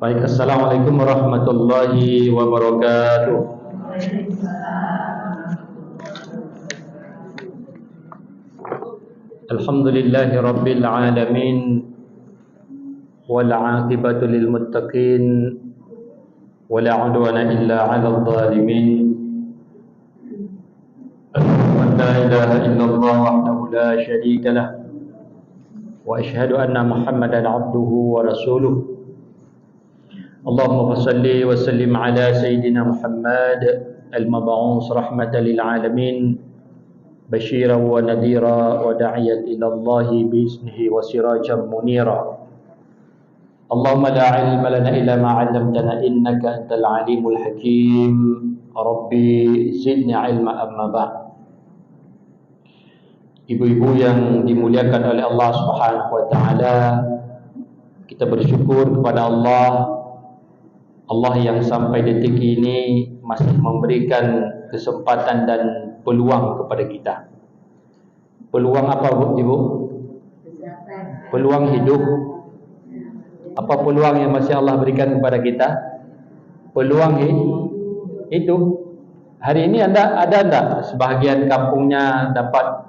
Baik, Assalamualaikum warahmatullahi wabarakatuh. Alhamdulillahi rabbil alamin, wal aqibatu lil muttaqin, wala udwana illa 'alal zalimin. Asyhadu an la ilaha illallah wahdahu la syarika lah, wa asyhadu anna Muhammadan 'abduhu wa rasuluh. Allahumma salli wa sallim ala sayyidina Muhammad al-mab'us rahmatan lil alamin, basyiran wa nadhira wa da'iyan ila Allah bi ismihi wa sirajan munira. Allahumma la ilma lana illa ma 'allamtana innaka antal alimul hakim. Rabbi zidni ilma amma ba'd. Ibu-ibu yang dimuliakan oleh Allah Subhanahu wa taala, kita bersyukur kepada Allah yang sampai detik ini masih memberikan kesempatan dan peluang kepada kita. Peluang apa, Ibu? Peluang hidup. Apa peluang yang masih Allah berikan kepada kita? Peluang itu. Hari ini ada enggak sebahagian kampungnya dapat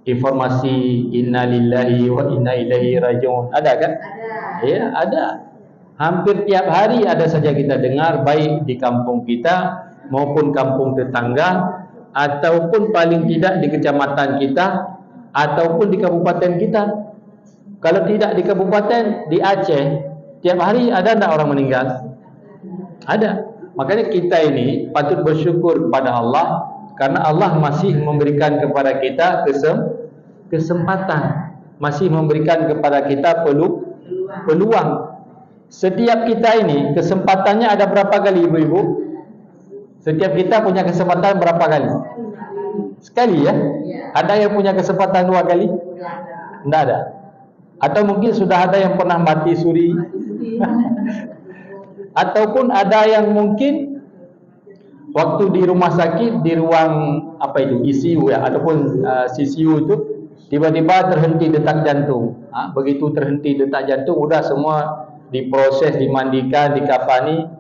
informasi inna lillahi wa inna ilaihi raji'un? Ada kan? Ada. Ya, ada. Hampir tiap hari ada saja kita dengar, baik di kampung kita maupun kampung tetangga, ataupun paling tidak di kecamatan kita ataupun di kabupaten kita. Kalau tidak di kabupaten, di Aceh, tiap hari ada enggak orang meninggal? Ada. Makanya kita ini patut bersyukur kepada Allah, karena Allah masih memberikan kepada kita kesempatan, masih memberikan kepada kita peluang. Setiap kita ini kesempatannya ada berapa kali, ibu-ibu? Setiap kita punya kesempatan berapa kali? Sekali ya? Ada yang punya kesempatan 2 kali? Tidak ada. Atau mungkin sudah ada yang pernah mati suri. Ataupun ada yang mungkin waktu di rumah sakit, di ruang ICU ya, ataupun CCU itu, tiba-tiba terhenti detak jantung. Begitu terhenti detak jantung, udah semua diproses, dimandikan, dikafani,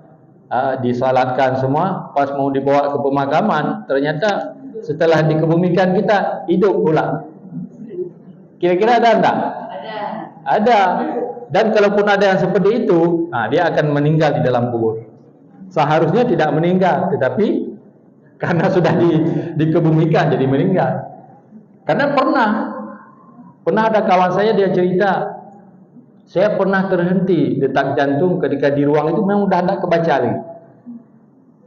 disalatkan semua. Pas mau dibawa ke pemakaman, ternyata setelah dikebumikan kita hidup pula. Kira-kira ada enggak? Ada. Dan kalaupun ada yang seperti itu, dia akan meninggal di dalam kubur. Seharusnya tidak meninggal, tetapi karena sudah dikebumikan jadi meninggal. Karena pernah ada kawan saya, dia cerita, saya pernah terhenti detak jantung ketika di ruang itu, memang udah tidak kebaca lagi.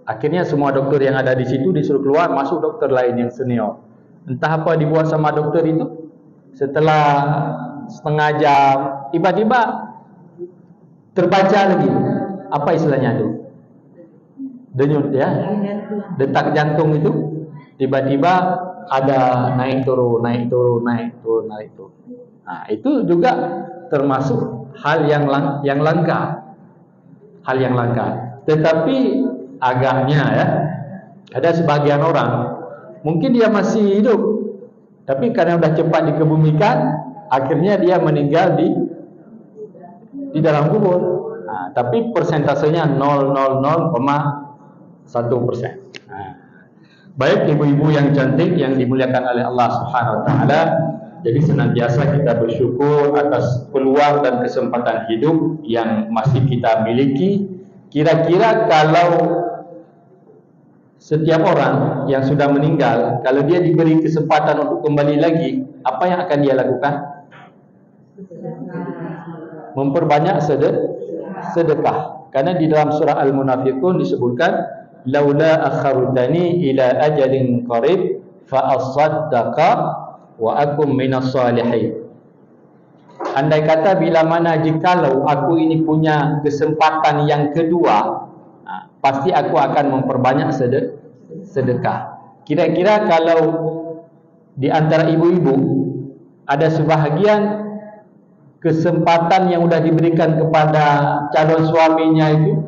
Akhirnya semua dokter yang ada di situ disuruh keluar, masuk dokter lain yang senior. Entah apa dibuat sama dokter itu. Setelah setengah jam, tiba-tiba terbaca lagi. Apa istilahnya itu? Denyut ya. Detak jantung itu tiba-tiba ada naik turun, naik turun, naik turun, naik turun. Nah, itu juga termasuk hal yang langka. Hal yang langka. Tetapi agaknya ya, ada sebagian orang mungkin dia masih hidup, tapi karena sudah cepat dikebumikan, akhirnya dia meninggal di dalam kubur. Tapi persentasenya 0,01%. Baik ibu-ibu yang cantik yang dimuliakan oleh Allah Subhanahu wa taala, jadi senantiasa kita bersyukur atas peluang dan kesempatan hidup yang masih kita miliki. Kira-kira kalau setiap orang yang sudah meninggal, kalau dia diberi kesempatan untuk kembali lagi, apa yang akan dia lakukan? Memperbanyak sedekah. Karena di dalam surah Al-Munafiqun disebutkan, laula akhartani ila ajalin qarib fa asaddaqa wa akum minas salihin. Andai kata bila mana jikalau aku ini punya kesempatan yang kedua, pasti aku akan memperbanyak sedekah. Kira-kira kalau di antara ibu-ibu ada sebahagian kesempatan yang sudah diberikan kepada calon suaminya itu,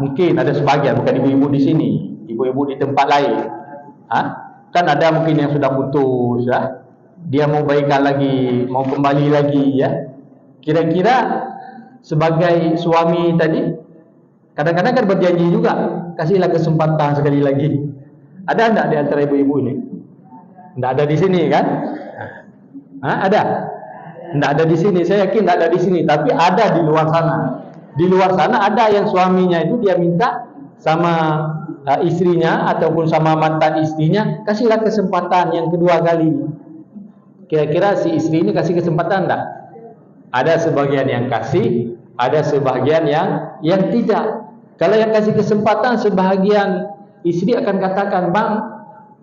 mungkin ada sebagian, bukan ibu-ibu di sini, ibu-ibu di tempat lain. Kan ada mungkin yang sudah putus ya, dia mau baikan lagi, mau kembali lagi ya. Kira-kira sebagai suami tadi, kadang-kadang kan berjanji juga, kasihlah kesempatan sekali lagi. Ada enggak di antara ibu-ibu ini? Enggak ada di sini kan? Ada? Enggak ada di sini, saya yakin enggak ada di sini, tapi ada di luar sana. Di luar sana ada yang suaminya itu dia minta sama istrinya ataupun sama mantan istrinya, kasihlah kesempatan yang kedua kali. Kira-kira si istri ini kasih kesempatan enggak? Ada sebagian yang kasih, ada sebagian yang tidak. Kalau yang kasih kesempatan, sebahagian istri akan katakan, "Bang,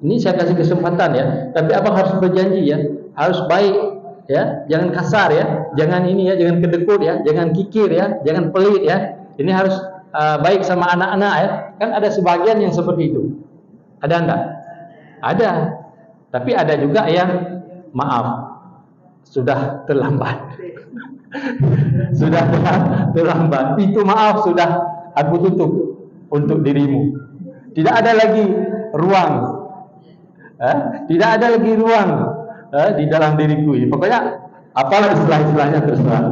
ini saya kasih kesempatan ya, tapi abang harus berjanji ya, harus baik ya, jangan kasar ya, jangan ini ya, jangan kedekut ya, jangan kikir ya, jangan pelit ya. Ini harus baik sama anak-anak ya." Kan ada sebagian yang seperti itu. Ada enggak? Ada. Tapi ada juga yang maaf, sudah terlambat. Sudah terlambat. Itu maaf, sudah aku tutup untuk dirimu. Tidak ada lagi ruang. Tidak ada lagi ruang di dalam diriku ini. Pokoknya apalah istilah-istilahnya terserah.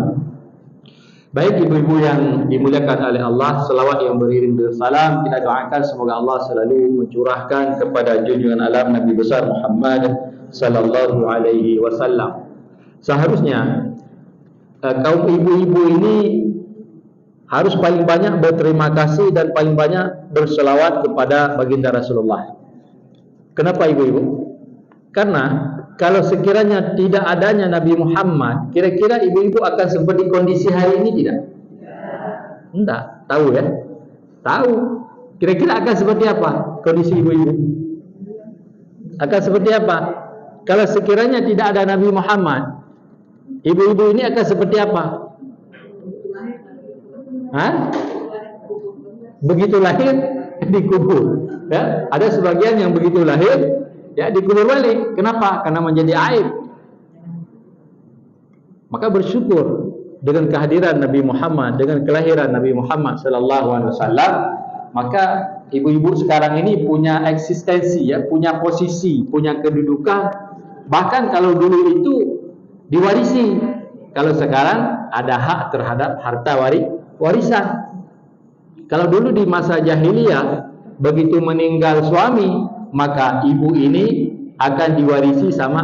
Baik ibu-ibu yang dimuliakan oleh Allah, selawat yang beriring dengan salam kita doakan semoga Allah selalu mencurahkan kepada junjungan alam Nabi besar Muhammad sallallahu alaihi wasallam. Seharusnya kaum ibu-ibu ini harus paling banyak berterima kasih dan paling banyak berselawat kepada baginda Rasulullah. Kenapa ibu-ibu? Karena kalau sekiranya tidak adanya Nabi Muhammad, kira-kira ibu-ibu akan seperti kondisi hari ini tidak? Tidak, tahu ya? Tahu. Kira-kira akan seperti apa kondisi ibu-ibu? Akan seperti apa? Kalau sekiranya tidak ada Nabi Muhammad, ibu-ibu ini akan seperti apa? Begitu lahir dikubur. Ya, ada sebagian yang begitu lahir ya dikubur balik. Kenapa? Karena menjadi aib. Maka bersyukur dengan kehadiran Nabi Muhammad, dengan kelahiran Nabi Muhammad sallallahu alaihi wasallam, maka ibu-ibu sekarang ini punya eksistensi ya, punya posisi, punya kedudukan. Bahkan kalau dulu itu diwarisi, kalau sekarang ada hak terhadap harta warisan. Kalau dulu di masa jahiliyah, begitu meninggal suami, maka ibu ini akan diwarisi sama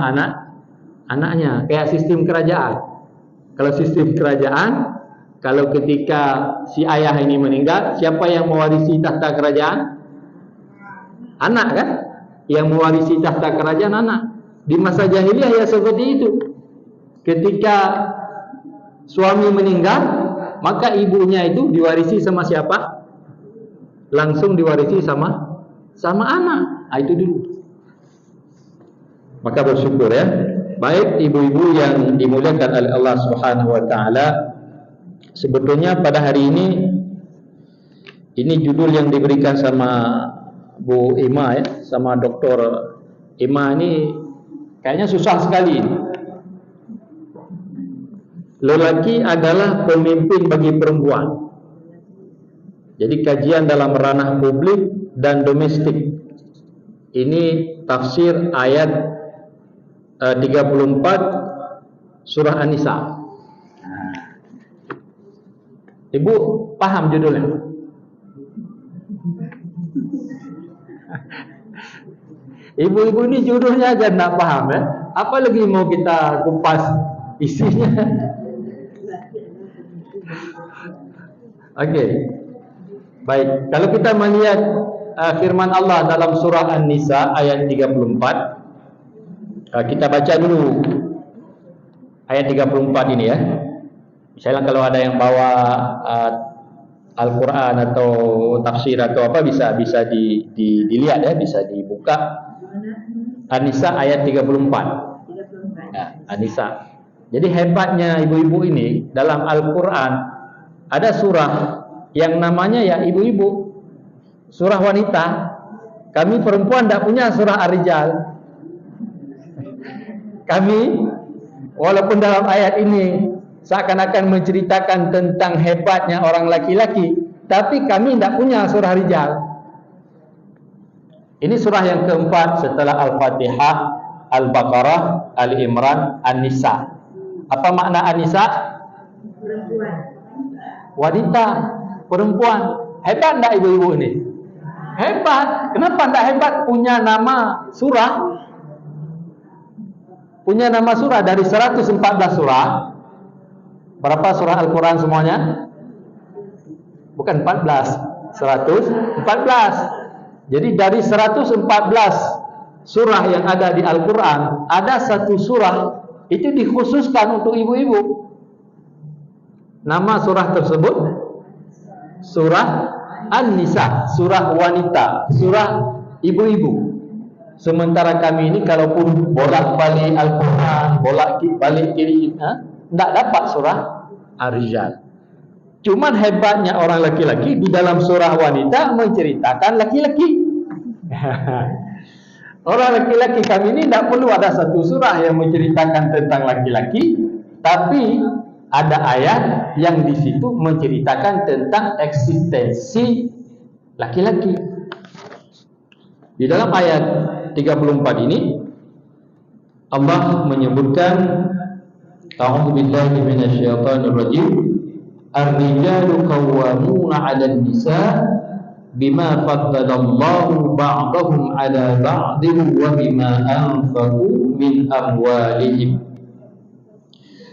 anaknya, kayak sistem kerajaan. Kalau sistem kerajaan, kalau ketika si ayah ini meninggal, siapa yang mewarisi tahta kerajaan? Anak kan? Yang mewarisi tahta kerajaan anak. Di masa jahiliyah ya seperti itu. Ketika suami meninggal, maka ibunya itu diwarisi sama siapa? Langsung diwarisi sama anak. Itu dulu. Maka bersyukur ya. Baik ibu-ibu yang dimuliakan oleh Allah Subhanahu wa taala, sebetulnya pada hari ini judul yang diberikan sama Bu Ima ya, sama Dr. Ima ini kayaknya susah sekali. Lelaki adalah pemimpin bagi perempuan. Jadi kajian dalam ranah publik dan domestik. Ini tafsir ayat 34 surah An-Nisa. Ibu paham judulnya? Ibu-ibu ini judulnya aja tidak paham ya. Apalagi mau kita kupas isinya. Oke. Baik, kalau kita melihat firman Allah dalam surah An-Nisa ayat 34, kita baca dulu ayat 34 ini ya. Misalnya kalau ada yang bawa Al-Quran atau tafsir atau apa bisa dilihat ya, bisa dibuka. An-Nisa ayat 34. Ya, An-Nisa. Jadi hebatnya ibu-ibu ini dalam Al-Quran ada surah yang namanya ya ibu-ibu, surah wanita. Kami perempuan tidak punya surah Ar-Rijal. Kami walaupun dalam ayat ini seakan-akan menceritakan tentang hebatnya orang laki-laki, tapi kami tidak punya surah Rijal. Ini surah yang keempat setelah Al-Fatihah, Al-Baqarah, Ali Imran, An-Nisa. Apa makna An-Nisa? wanita, perempuan. Hebat tak ibu-ibu ini? Hebat. Kenapa tak hebat? Punya nama surah. Punya nama surah dari 114 surah. Berapa surah Al-Quran semuanya? Bukan 14, 114. Jadi dari 114 surah yang ada di Al-Quran, ada satu surah itu dikhususkan untuk ibu-ibu. Nama surah tersebut surah An-Nisa, surah wanita, surah ibu-ibu. Sementara kami ini kalaupun bolak-balik Al-Quran, bolak-balik kiri, tidak dapat surah Ar-Rijal. Cuman hebatnya orang laki-laki di dalam surah wanita menceritakan laki-laki. Orang laki-laki kami ini tidak perlu ada satu surah yang menceritakan tentang laki-laki, tapi ada ayat yang di situ menceritakan tentang eksistensi laki-laki. Di dalam ayat 34 ini Allah menyebutkan, A'udzu billahi minasyaitonir rajim, ar-rijalu qawwamuna 'alan nisa bima faddalallahu ba'dahum 'ala ba'din wa bima anfaqu min amwalihim.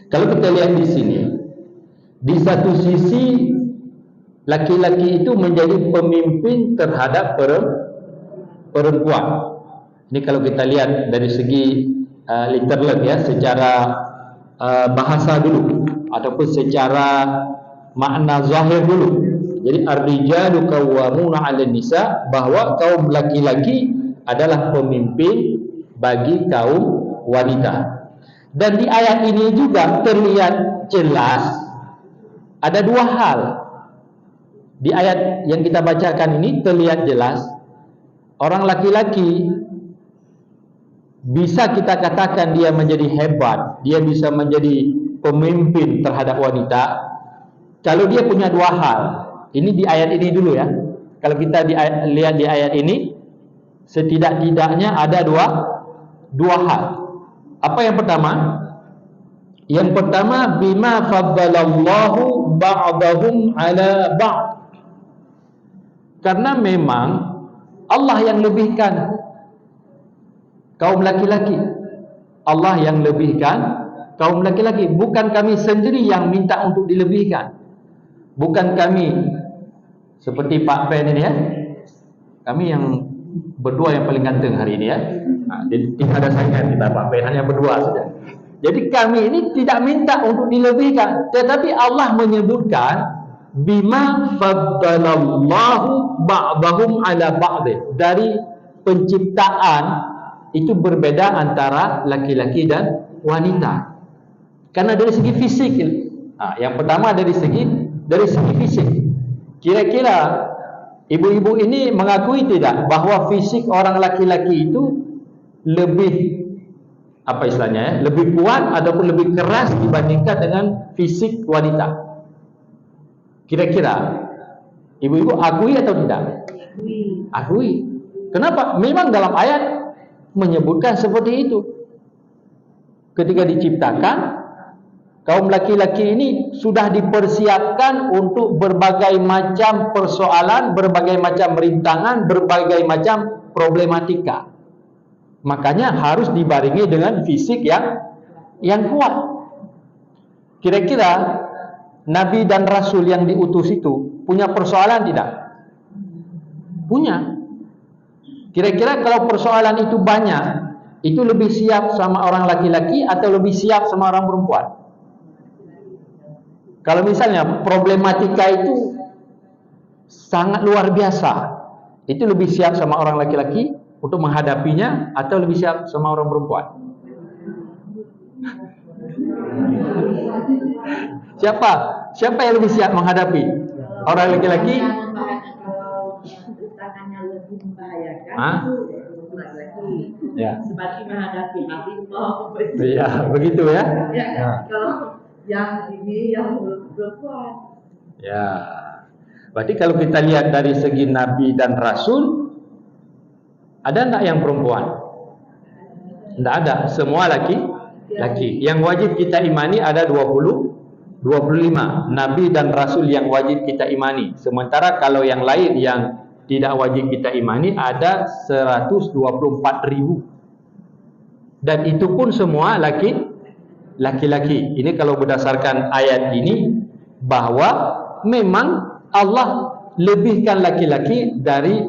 Kalau kita lihat di sini, di satu sisi laki-laki itu menjadi pemimpin terhadap perempuan. Ini kalau kita lihat dari segi literal ya, secara bahasa dulu ataupun secara makna zahir dulu. Jadi ar-rijalu qawwamuna 'alan nisa, bahwa kaum laki-laki adalah pemimpin bagi kaum wanita. Dan di ayat ini juga terlihat jelas ada dua hal. Di ayat yang kita bacakan ini terlihat jelas orang laki-laki bisa kita katakan dia menjadi hebat, dia bisa menjadi pemimpin terhadap wanita kalau dia punya dua hal. Ini di ayat ini dulu ya. Kalau kita lihat di ayat ini, setidak-tidaknya ada dua hal. Apa yang pertama? Yang pertama, bima faddalallahu ba'dahum 'ala ba'd. Karena memang Allah yang lebihkan kaum laki-laki. Allah yang lebihkan kaum laki-laki, bukan kami sendiri yang minta untuk dilebihkan. Bukan kami seperti Pak Pen ini ya. Kami yang berdua yang paling ganteng hari ini ya. Tidak ada saingan kita, Pak Pen hanya berdua saja. Jadi kami ini tidak minta untuk dilebihkan, tetapi Allah menyebutkan bima faddalallahu ba'dahum 'ala ba'd. Dari penciptaan itu berbeda antara laki-laki dan wanita. Karena dari segi fisik, yang pertama dari segi fisik. Kira-kira ibu-ibu ini mengakui tidak bahwa fisik orang laki-laki itu lebih apa istilahnya ya, lebih kuat ataupun lebih keras dibandingkan dengan fisik wanita? Kira-kira ibu-ibu akui atau tidak? Akui. Kenapa? Memang dalam ayat menyebutkan seperti itu. Ketika diciptakan, kaum laki-laki ini sudah dipersiapkan untuk berbagai macam persoalan, berbagai macam rintangan, berbagai macam problematika. Makanya harus dibarengi dengan fisik yang kuat. Kira-kira Nabi dan Rasul yang diutus itu punya persoalan tidak? Punya. Kira-kira kalau persoalan itu banyak, itu lebih siap sama orang laki-laki atau lebih siap sama orang perempuan? Kalau misalnya problematika itu sangat luar biasa, itu lebih siap sama orang laki-laki untuk menghadapinya atau lebih siap sama orang perempuan? Siapa yang lebih siap menghadapi? Orang laki-laki? Tangannya lebih membahayakan. Ya. Seperti menghadapi harimau. Iya, begitu ya. Kalau yang ini yang perempuan. Ya. Berarti kalau kita lihat dari segi Nabi dan Rasul, ada enggak yang perempuan? Enggak ada, semua laki. Yang wajib kita imani ada 20 25 nabi dan rasul yang wajib kita imani. Sementara kalau yang lain yang tidak wajib kita imani ada 124.000. Dan itu pun semua laki-laki. Ini kalau berdasarkan ayat ini, bahwa memang Allah lebihkan laki-laki dari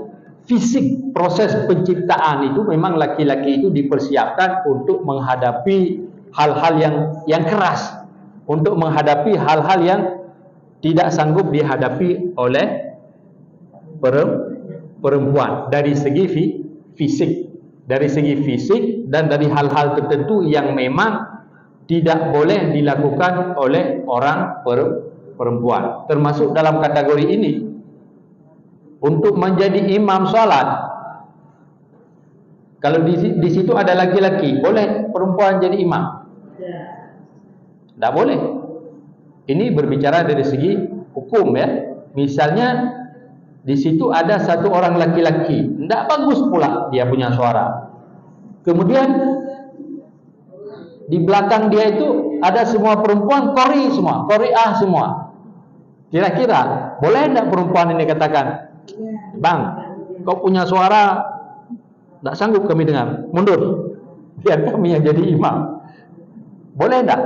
fisik. Proses penciptaan itu memang laki-laki itu dipersiapkan untuk menghadapi hal-hal yang keras, untuk menghadapi hal-hal yang tidak sanggup dihadapi oleh perempuan dari segi fisik. Dari segi fisik dan dari hal-hal tertentu yang memang tidak boleh dilakukan oleh orang perempuan. Termasuk dalam kategori ini, untuk menjadi imam salat, kalau di situ ada laki-laki, boleh perempuan jadi imam? Tidak boleh. Ini berbicara dari segi hukum ya. Misalnya di situ ada satu orang laki-laki, tidak bagus pula dia punya suara. Kemudian di belakang dia itu ada semua perempuan qari'ah semua. Kira-kira boleh tidak perempuan ini katakan, "Bang, kau punya suara tidak sanggup kami dengar, mundur, biar kami yang jadi imam"? Boleh tidak?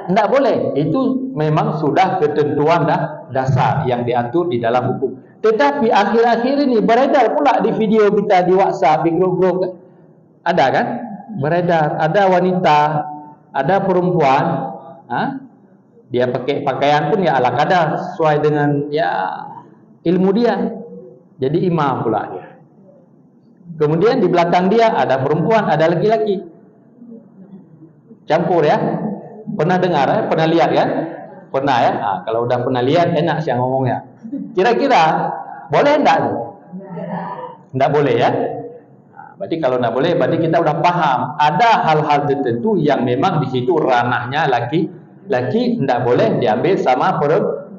Tidak boleh. Itu memang sudah ketentuan dasar yang diatur di dalam hukum. Tetapi akhir-akhir ini beredar pula di video kita di WhatsApp, di grup-grup, ada kan? Beredar, ada wanita, ada perempuan, dia pakai pakaian pun ya ala kadar, sesuai dengan ya ilmu dia, jadi imam pula dia. Kemudian di belakang dia ada perempuan, ada laki-laki, campur ya. Pernah dengar ya? Pernah lihat kan? Pernah ya? Kalau udah pernah lihat enak sih ngomongnya. Kira-kira boleh enggak? Enggak boleh ya? Berarti kalau enggak boleh, berarti kita udah paham ada hal-hal tertentu yang memang di situ ranahnya laki-laki, enggak boleh diambil sama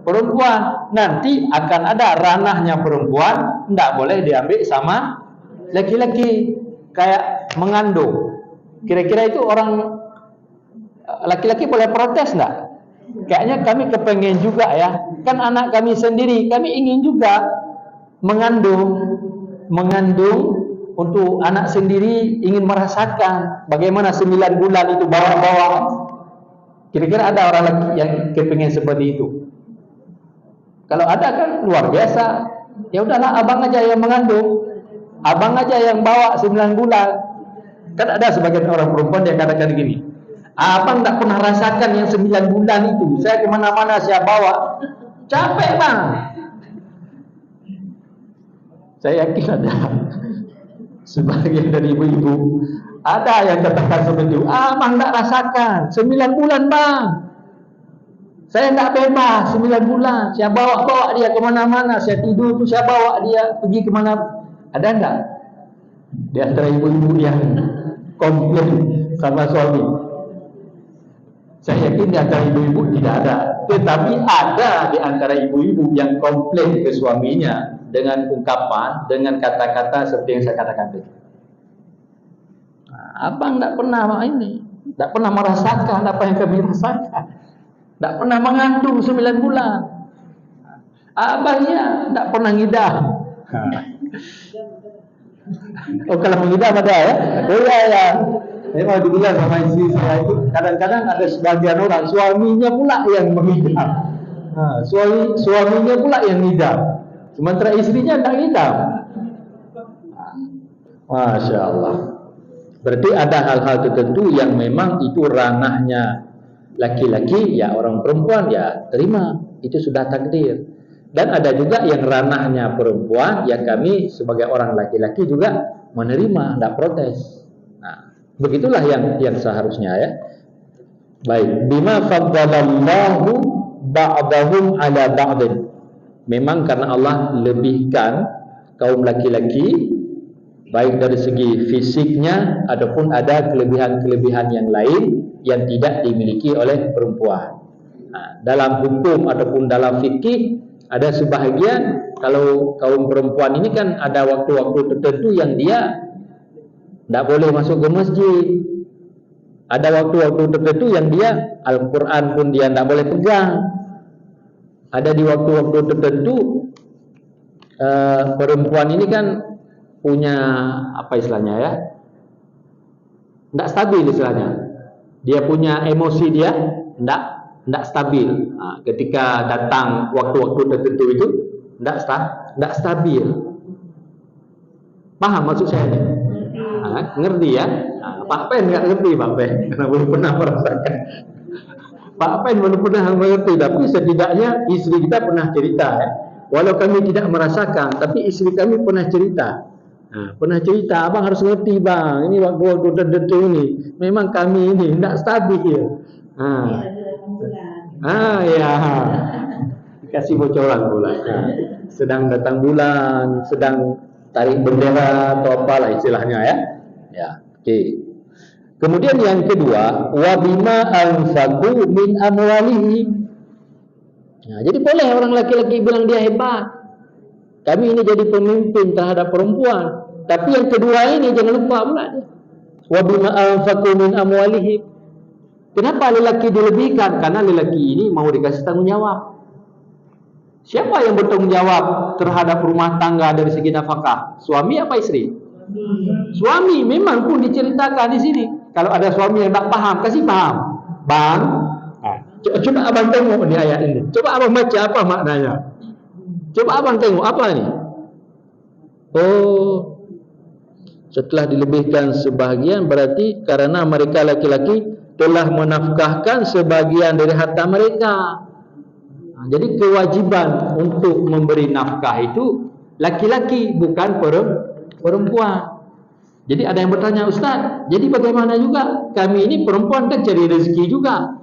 perempuan. Nanti akan ada ranahnya perempuan, enggak boleh diambil sama laki-laki. Kayak mengandung. Kira-kira itu orang laki-laki boleh protes enggak? Kayaknya kami kepengen juga ya. Kan anak kami sendiri, kami ingin juga mengandung untuk anak sendiri, ingin merasakan bagaimana 9 bulan itu bawa-bawa. Kira-kira ada orang lagi yang kepengen seperti itu? Kalau ada kan luar biasa. Ya udahlah, abang aja yang mengandung, abang aja yang bawa 9 bulan. Kan ada sebagian orang perempuan yang katakan gini, abang tak pernah rasakan yang 9 bulan itu. Saya kemana-mana saya bawa. Capek bang. Saya yakin ada sebagian dari ibu-ibu, ada yang katakan seperti itu. Abang tak rasakan 9 bulan bang. Saya tak bebas 9 bulan. Saya bawa dia kemana-mana. Saya tidur tu saya bawa dia pergi kemana. Ada enggak di antara ibu-ibu yang komplain sama suami? Saya yakin di antara ibu-ibu tidak ada. Tetapi ada di antara ibu-ibu yang komplain ke suaminya dengan ungkapan, dengan kata-kata seperti yang saya katakan tadi. Abang tak pernah tak pernah merasakan apa yang kami rasakan. Tak pernah mengandung 9 bulan. Abangnya tak pernah ngidam. Oh, kalau mengidam ada ya? Oh ya. Memang dibilang sama istri saya itu, kadang-kadang ada sebagian orang suaminya pula yang mengidam. Suaminya pula yang ngidam, sementara istrinya tak ngidam. Masya Allah. Berarti ada hal-hal tertentu yang memang itu ranahnya laki-laki, ya orang perempuan ya terima, itu sudah takdir. Dan ada juga yang ranahnya perempuan, ya kami sebagai orang laki-laki juga menerima, tidak protes. Begitulah yang seharusnya ya. Baik, bima faddalallahu ba'dahum ala ba'din. Memang karena Allah lebihkan kaum laki-laki baik dari segi fisiknya ataupun ada kelebihan-kelebihan yang lain yang tidak dimiliki oleh perempuan. Dalam hukum ataupun dalam fikih ada sebahagian kalau kaum perempuan ini kan ada waktu-waktu tertentu yang dia tidak boleh masuk ke masjid. Ada waktu-waktu tertentu yang dia Al-Quran pun dia tidak boleh pegang. Ada di waktu-waktu tertentu perempuan ini kan punya apa istilahnya ya, tidak stabil istilahnya. Dia punya emosi dia tidak stabil. Ketika datang waktu-waktu tertentu itu tidak stabil. Paham maksud saya? Ngerti ya? Pak Pen nggak ngerti Pak Pen, karena belum pernah merasakan. Pak Pen belum pernah mengerti, tapi setidaknya istri kita pernah cerita ya. Walau kami tidak merasakan, tapi istri kami pernah cerita. Pernah cerita, abang harus ngerti bang, ini waktu-waktu tertentu ini, memang kami ini tidak stabil ya. Ya, kasih bocoran pula. Sedang datang bulan, sedang tarik bendera atau apalah istilahnya ya. Ya, oke. Kemudian yang kedua, wa bima anfaqu min amwalihim. Jadi boleh orang laki-laki bilang dia hebat. Kami ini jadi pemimpin terhadap perempuan. Tapi yang kedua ini jangan lupa pula dia. Wa bima anfaqu min amwalihim. Kenapa lelaki dilebihkan? Karena lelaki ini mau dikasih tanggung jawab. Siapa yang bertanggung jawab terhadap rumah tangga dari segi nafkah? Suami apa istri? Suami. Memang pun diceritakan di sini. Kalau ada suami yang tak paham, kasih paham. Bang, coba abang tengok di ayat ini. Coba abang baca apa maknanya. Coba abang tengok apa ini. Oh, setelah dilebihkan sebahagian berarti karena mereka laki-laki telah menafkahkan sebagian dari harta mereka. Jadi kewajiban untuk memberi nafkah itu laki-laki, bukan perempuan. Jadi ada yang bertanya, Ustaz, jadi bagaimana juga? Kami ini perempuan kan cari rezeki juga.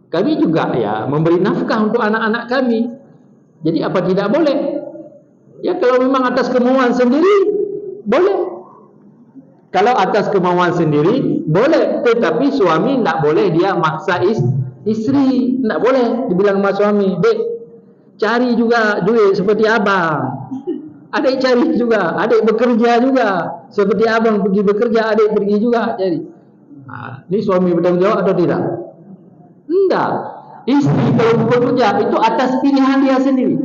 Kami juga ya memberi nafkah untuk anak-anak kami. Jadi apa tidak boleh? Ya kalau memang atas kemauan sendiri, boleh. Kalau atas kemauan sendiri, boleh. Tetapi suami tidak boleh dia maksa istri. Tidak boleh dibilang sama suami, dek, cari juga duit seperti abang. Adik cari juga, adik bekerja juga. Seperti abang pergi bekerja, adik pergi juga cari. Ini suami bertanggung jawab atau tidak? Tidak. Istri kalau bekerja itu atas pilihan dia sendiri.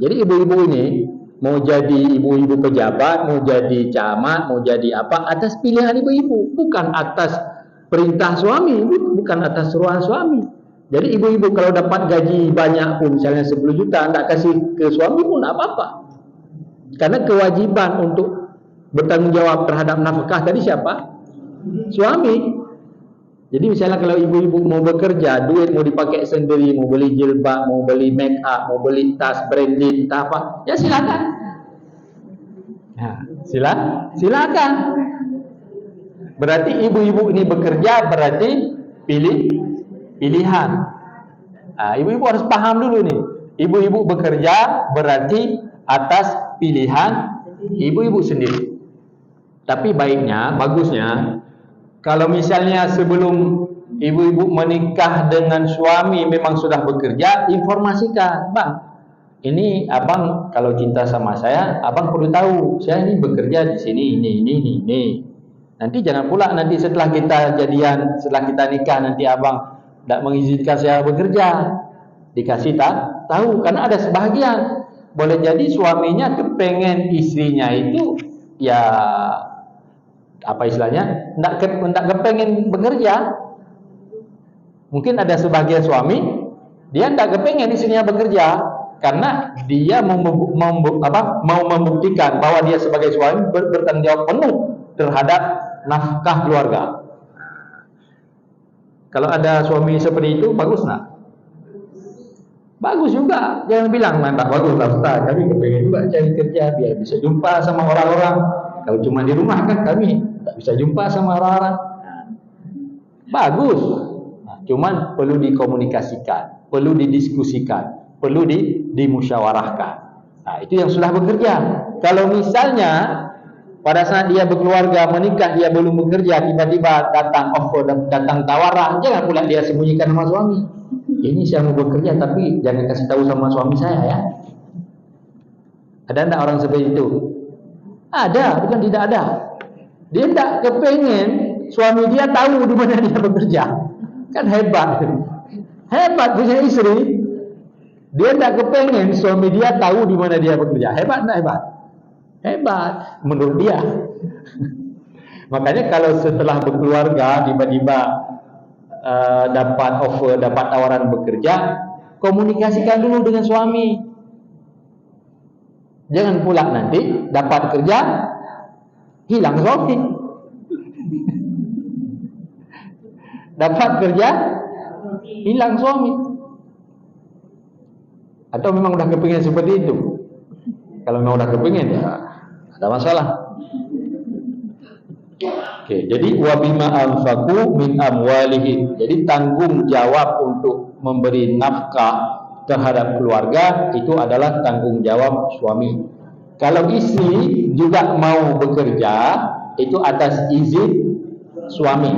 Jadi ibu-ibu ini mau jadi ibu-ibu pejabat, mau jadi camat, mau jadi apa, atas pilihan ibu-ibu, bukan atas perintah suami, bukan atas suruhan suami. Jadi ibu-ibu kalau dapat gaji banyak pun, misalnya 10 juta, tidak kasih ke suami pun tidak apa-apa. Karena kewajiban untuk bertanggung jawab terhadap nafkah tadi siapa? Suami. Jadi misalnya kalau ibu-ibu mau bekerja, duit mau dipakai sendiri, mau beli jilbab, mau beli make up, mau beli tas branded, entah apa, ya silakan. Silakan. Berarti ibu-ibu ini bekerja berarti pilihan. Ibu-ibu harus paham dulu nih. Ibu-ibu bekerja berarti atas pilihan ibu-ibu sendiri. Tapi baiknya, bagusnya, kalau misalnya sebelum ibu-ibu menikah dengan suami memang sudah bekerja, informasikan, bang, ini abang kalau cinta sama saya, abang perlu tahu, saya ini bekerja di sini, ini. Nanti jangan pula nanti setelah kita jadian, setelah kita nikah, nanti abang tidak mengizinkan saya bekerja. Dikasih tahu, karena ada sebahagian. Boleh jadi suaminya kepengen istrinya itu, ya apa istilahnya, tidak kepengen bekerja. Mungkin ada sebagian suami, dia tidak kepengen istrinya bekerja, karena dia mau membuktikan bahwa dia sebagai suami bertanggung jawab penuh terhadap nafkah keluarga. Kalau ada suami seperti itu, bagus nak? Bagus juga. Jangan bilang mantap bagus lah Ustaz, kami kepengen juga cari kerja biar bisa jumpa sama orang-orang. Kalau cuma di rumah kan kami tak bisa jumpa sama orang-orang. Bagus. Cuman perlu dikomunikasikan, perlu didiskusikan, perlu dimusyawarahkan. Itu yang sudah bekerja. Kalau misalnya pada saat dia berkeluarga, menikah, dia belum bekerja, tiba-tiba datang offer, datang tawaran, jangan pula dia sembunyikan sama suami. Ini saya mau bekerja, tapi jangan kasih tahu sama suami saya ya. Ada enggak orang seperti itu? Ada, bukan tidak ada. Dia tak kepengen suami dia tahu di mana dia bekerja. Kan hebat. Hebat punya istri. Dia tak kepengen suami dia tahu di mana dia bekerja. Hebat tak hebat? Hebat menurut dia. Makanya kalau setelah berkeluarga tiba-tiba dapat offer, dapat tawaran bekerja, komunikasikan dulu dengan suami. Jangan pula nanti dapat kerja hilang suami. Dapat kerja hilang suami. Atau memang udah kepingin seperti itu? Kalau memang udah kepingin ya ada masalah. Oke, jadi wa bima anfaqu min amwalihim. Jadi tanggung jawab untuk memberi nafkah terhadap keluarga itu adalah tanggung jawab suami. Kalau istri juga mau bekerja itu atas izin suami.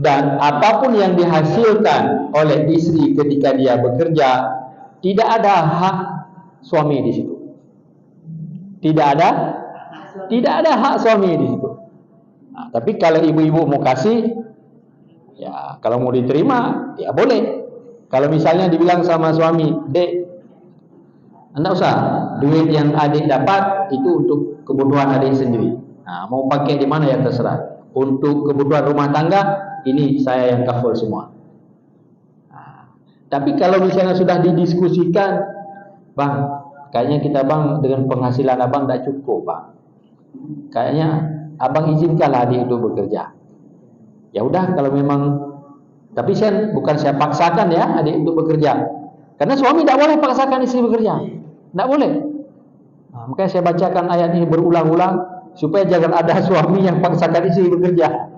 Dan apapun yang dihasilkan oleh istri ketika dia bekerja, tidak ada hak suami di situ. Tidak ada hak suami di situ. Nah, tapi kalau ibu-ibu mau kasih, ya kalau mau diterima, ya boleh. Kalau misalnya dibilang sama suami, "Dek, enggak usah, duit yang adik dapat itu untuk kebutuhan adik sendiri. Nah, mau pakai di mana ya terserah. Untuk kebutuhan rumah tangga, ini saya yang cover semua." Nah, tapi kalau misalnya sudah didiskusikan, "Bang, kayaknya kita bang dengan penghasilan abang tak cukup bang. Kayaknya abang izinkanlah adik itu bekerja." Ya udah kalau memang, tapi bukan saya paksakan ya adik untuk bekerja. Karena suami tak boleh paksakan istri bekerja. Tak boleh. Nah, makanya saya bacakan ayat ini berulang-ulang supaya jangan ada suami yang paksakan istri bekerja.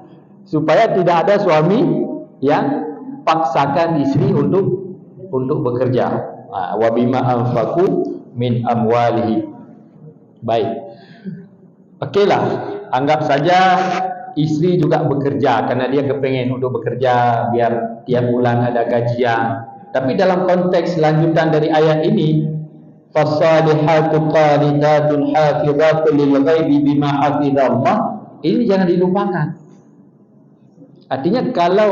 Supaya tidak ada suami yang paksakan istri untuk bekerja. Wa bima anfaqu min amwalihi. Baik. Okeylah, anggap saja istri juga bekerja karena dia kepengen untuk bekerja biar tiap bulan ada gajian. Tapi dalam konteks lanjutan dari ayat ini, fasalihatu qanitatun hafizatun lil ghaibi bima hafizallah, ini jangan dilupakan. Artinya kalau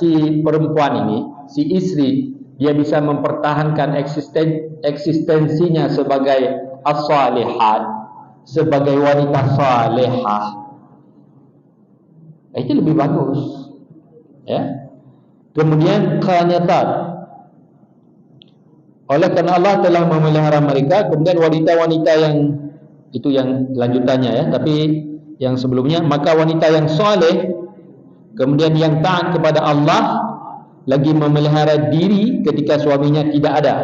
si perempuan ini, si istri, dia bisa mempertahankan eksistensinya sebagai as-salihat, sebagai wanita salihah, itu lebih bagus. Ya. Kemudian qanitat, oleh kerana Allah telah memelihara mereka. Kemudian wanita-wanita yang itu yang lanjutannya ya, tapi yang sebelumnya, maka wanita yang soleh, kemudian yang taat kepada Allah, lagi memelihara diri ketika suaminya tidak ada.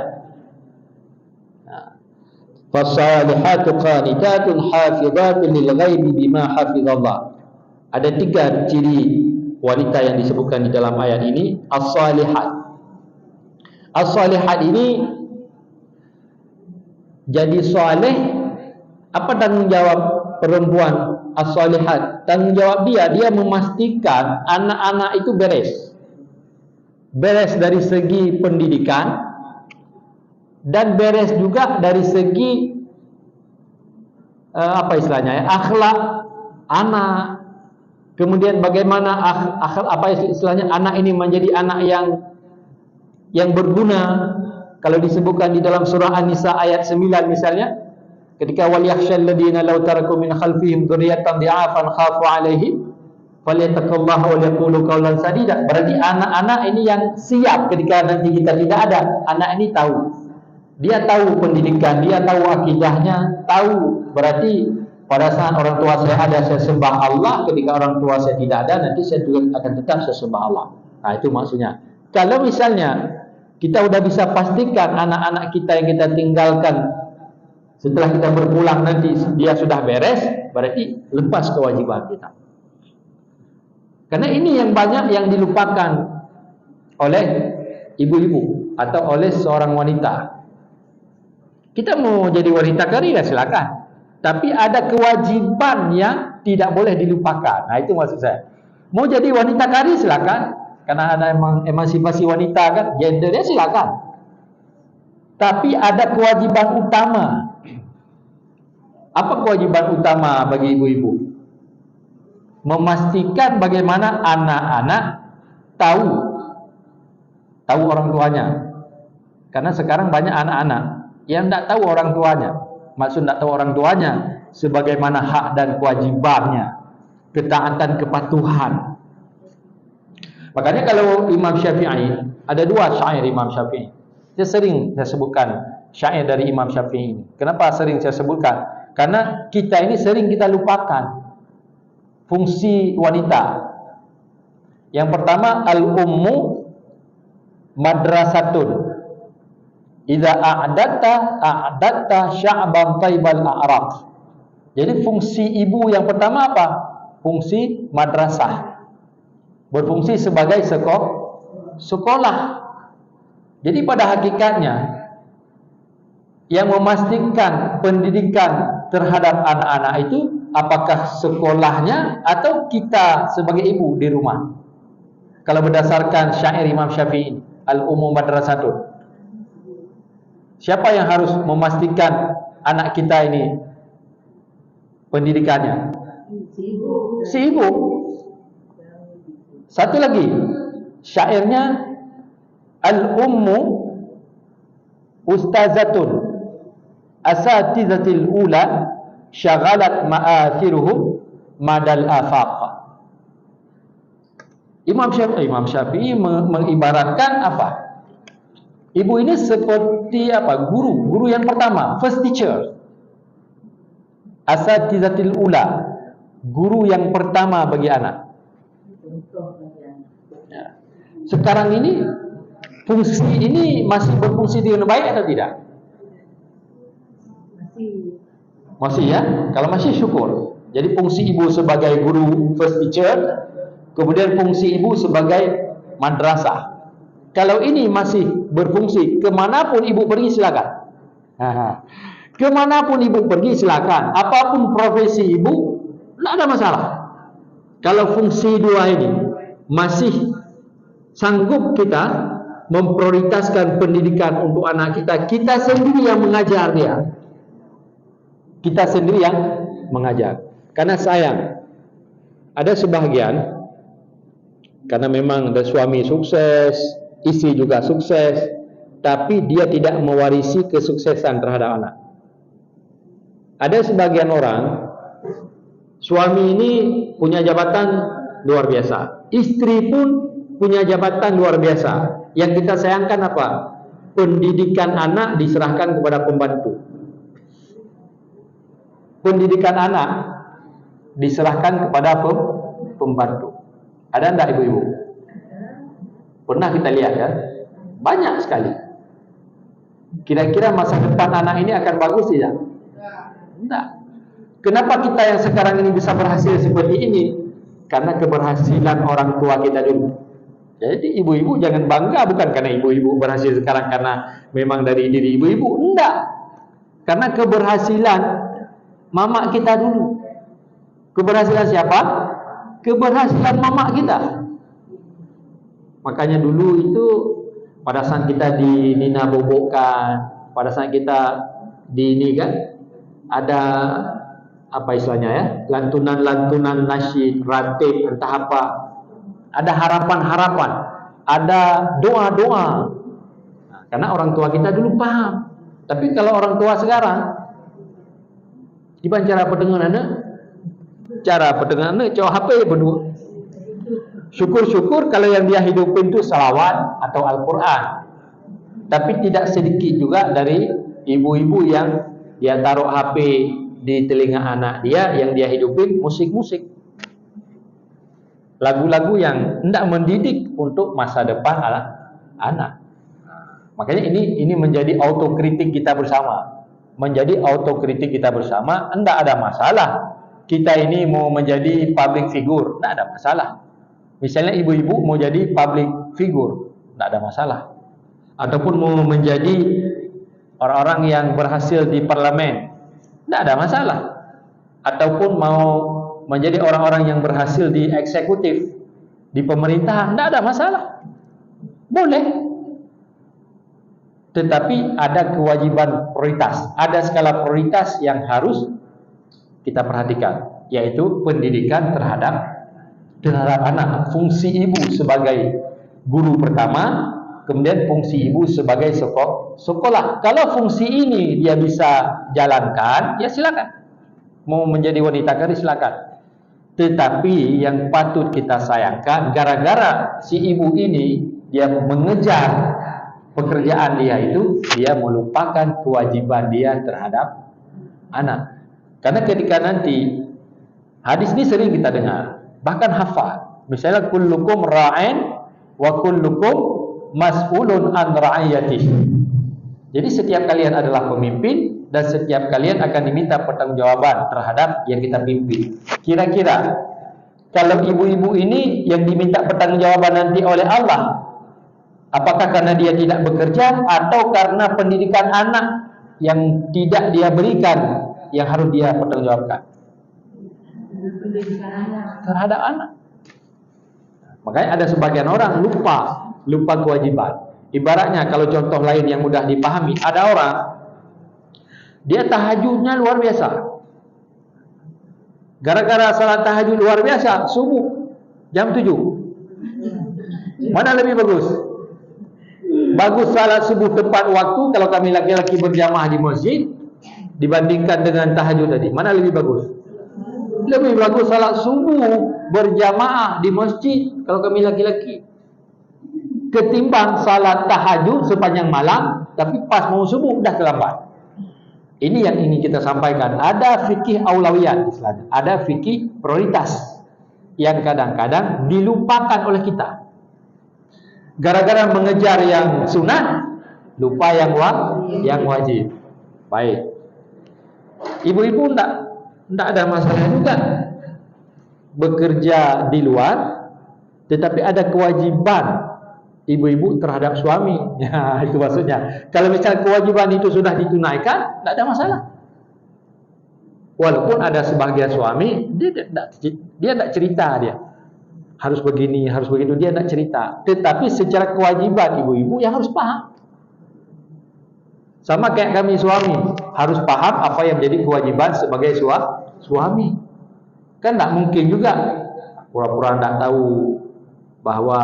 Fasalihatu qanitatun hafizatun lil ghaibi bima hafizallah. Ada 3 ciri wanita yang disebutkan di dalam ayat ini. As-salihat. As-salihat ini jadi soleh. Apa tanggungjawab perempuan as-salihat? Tanggungjawab dia memastikan anak-anak itu beres. Beres dari segi pendidikan dan beres juga dari segi apa istilahnya ya, akhlak anak. Kemudian bagaimana apa istilahnya anak ini menjadi anak yang berguna. Kalau disebutkan di dalam surah An-Nisa ayat 9 misalnya, ketika wal yakhshal ladina law taraku min khalfihim dzurriyyatan dhi'afan khafu 'alaihim falyattaqullaha wa yaqulu qawlan sadida. Berarti anak-anak ini yang siap ketika nanti kita tidak ada. Anak ini tahu. Dia tahu pendidikan, dia tahu akidahnya, tahu berarti pada saat orang tua saya ada, saya sembah Allah. Ketika orang tua saya tidak ada, nanti saya juga akan tetap saya sembah Allah. Nah, itu maksudnya. Kalau misalnya kita sudah bisa pastikan anak-anak kita yang kita tinggalkan setelah kita berpulang nanti dia sudah beres, berarti lepas kewajiban kita. Karena ini yang banyak yang dilupakan oleh ibu-ibu atau oleh seorang wanita. Kita mau jadi wanita karir, silakan. Tapi ada kewajiban yang tidak boleh dilupakan. Nah, itu maksud saya. Mau jadi wanita karir, silakan. Karena ada emansipasi wanita kan, gendernya silakan. Tapi ada kewajiban utama. Apa kewajiban utama bagi ibu-ibu? memastikan bagaimana anak-anak tahu orang tuanya. Karena sekarang banyak anak-anak yang tidak tahu orang tuanya. Maksud tidak tahu orang tuanya sebagaimana hak dan kewajibannya, ketaatan kepatuhan. Makanya kalau Imam Syafi'i, ada dua syair Imam Syafi'i. Saya sebutkan syair dari Imam Syafi'i ini. Kenapa sering saya sebutkan? Karena kita ini sering kita lupakan fungsi wanita. Yang pertama, al-ummu madrasatun. Idza a'adatta sya'ban taibal a'raq. Jadi fungsi ibu yang pertama apa? Fungsi madrasah. Berfungsi sebagai sekolah. Jadi pada hakikatnya yang memastikan pendidikan terhadap anak-anak itu apakah sekolahnya atau kita sebagai ibu di rumah. Kalau berdasarkan syair Imam Syafi'i, al-ummu madrasatun. Siapa yang harus memastikan anak kita ini pendidikannya? Si ibu. Satu lagi syairnya, al-ummu ustazatun asatizatil ula syaghalat ma'athiruhum madal afaq. Imam Syafi'i mengibaratkan apa? Ibu ini seperti apa? Guru yang pertama, first teacher. Asatizatil ula, guru yang pertama bagi anak. Sekarang ini fungsi ini masih berfungsi dengan baik atau tidak? Masih ya? Kalau masih syukur. Jadi fungsi ibu sebagai guru first teacher, kemudian fungsi ibu sebagai madrasah. Kalau ini masih berfungsi, kemanapun ibu pergi silakan. Kemanapun ibu pergi silakan. Apapun profesi ibu, tidak ada masalah. Kalau fungsi dua ini masih sanggup kita memprioritaskan pendidikan untuk anak kita, kita sendiri yang mengajar dia. Kita sendiri yang mengajar. Karena sayang, ada sebahagian, karena memang ada suami sukses, istri juga sukses, tapi dia tidak mewarisi kesuksesan terhadap anak. Ada sebagian orang, suami ini punya jabatan luar biasa, istri pun punya jabatan luar biasa. Yang kita sayangkan apa? Pendidikan anak diserahkan kepada pembantu. Pendidikan anak diserahkan kepada pembantu. Ada enggak ibu-ibu? Pernah kita lihat ya? Banyak sekali. Kira-kira masa depan anak ini akan bagus tidak? Tidak. Kenapa kita yang sekarang ini bisa berhasil seperti ini? Karena keberhasilan orang tua kita dulu. Jadi ibu-ibu jangan bangga bukan karena ibu-ibu berhasil sekarang karena memang dari diri ibu-ibu. Tidak. Karena keberhasilan mama kita dulu. Keberhasilan siapa? Keberhasilan mama kita. Makanya dulu itu pada saat kita di Nina Bobokan, pada saat kita di ini kan ada apa istilahnya ya, lantunan-lantunan nasyid, ratib, entah apa, ada harapan-harapan, ada doa-doa. Nah, karena orang tua kita dulu paham. Tapi kalau orang tua sekarang, gimana cara pendengarannya? Cara pendengarannya coba HP berdua. Syukur-syukur kalau yang dia hidupin itu salawat atau Al-Quran. Tapi tidak sedikit juga dari ibu-ibu yang dia taruh HP di telinga anak dia, yang dia hidupin musik-musik, lagu-lagu yang tidak mendidik untuk masa depan anak. Makanya ini menjadi autokritik kita bersama. Menjadi autokritik kita bersama, tidak ada masalah. Kita ini mau menjadi public figure, tidak ada masalah. Misalnya ibu-ibu mau jadi public figure, tidak ada masalah. Ataupun mau menjadi orang-orang yang berhasil di parlemen, tidak ada masalah. Ataupun mau menjadi orang-orang yang berhasil di eksekutif, di pemerintahan, tidak ada masalah. Boleh. Tetapi ada kewajiban prioritas, ada skala prioritas yang harus kita perhatikan. yaitu pendidikan terhadap anak. Fungsi ibu sebagai guru pertama, kemudian fungsi ibu sebagai sekolah. Kalau fungsi ini dia bisa jalankan, ya silakan. Mau menjadi wanita karir silakan. Tetapi yang patut kita sayangkan, gara-gara si ibu ini dia mengejar pekerjaan dia itu, dia melupakan kewajiban dia terhadap anak. Karena ketika nanti, hadis ini sering kita dengar, bahkan hafal. Misalnya kullukum ra'in wa kullukum mas'ulun an ra'iyatihi. Jadi setiap kalian adalah pemimpin dan setiap kalian akan diminta pertanggungjawaban terhadap yang kita pimpin. Kira-kira kalau ibu-ibu ini yang diminta pertanggungjawaban nanti oleh Allah, apakah karena dia tidak bekerja atau karena pendidikan anak yang tidak dia berikan yang harus dia pertanggungjawabkan? Pendidikan Terhadap anak. Makanya ada sebagian orang lupa kewajiban. Ibaratnya kalau contoh lain yang mudah dipahami, ada orang dia tahajudnya luar biasa. Gara-gara salat tahajud luar biasa, subuh jam 7. Mana lebih bagus? Bagus salat subuh tepat waktu kalau kami laki-laki berjamaah di masjid dibandingkan dengan tahajud tadi. Mana lebih bagus? Lebih bagus salat subuh berjamaah di masjid kalau kami laki-laki ketimbang salat tahajud sepanjang malam tapi pas mau subuh udah terlambat. Ini yang ingin kita sampaikan. Ada fikih aulawiyat istilahnya. Ada fikih prioritas yang kadang-kadang dilupakan oleh kita. Gara-gara mengejar yang sunat, lupa yang wajib. Baik. Ibu-ibu enggak ada masalah juga bekerja di luar, tetapi ada kewajiban ibu-ibu terhadap suami. Ya, itu maksudnya. Kalau misal kewajiban itu sudah ditunaikan, tidak ada masalah. Walaupun ada sebagian suami, dia tidak cerita dia. Harus begini, harus begitu, dia tidak cerita. Tetapi secara kewajiban ibu-ibu yang harus paham. Sama kayak kami suami, harus paham apa yang menjadi kewajiban sebagai suami. Kan tidak mungkin juga pura-pura tidak tahu bahwa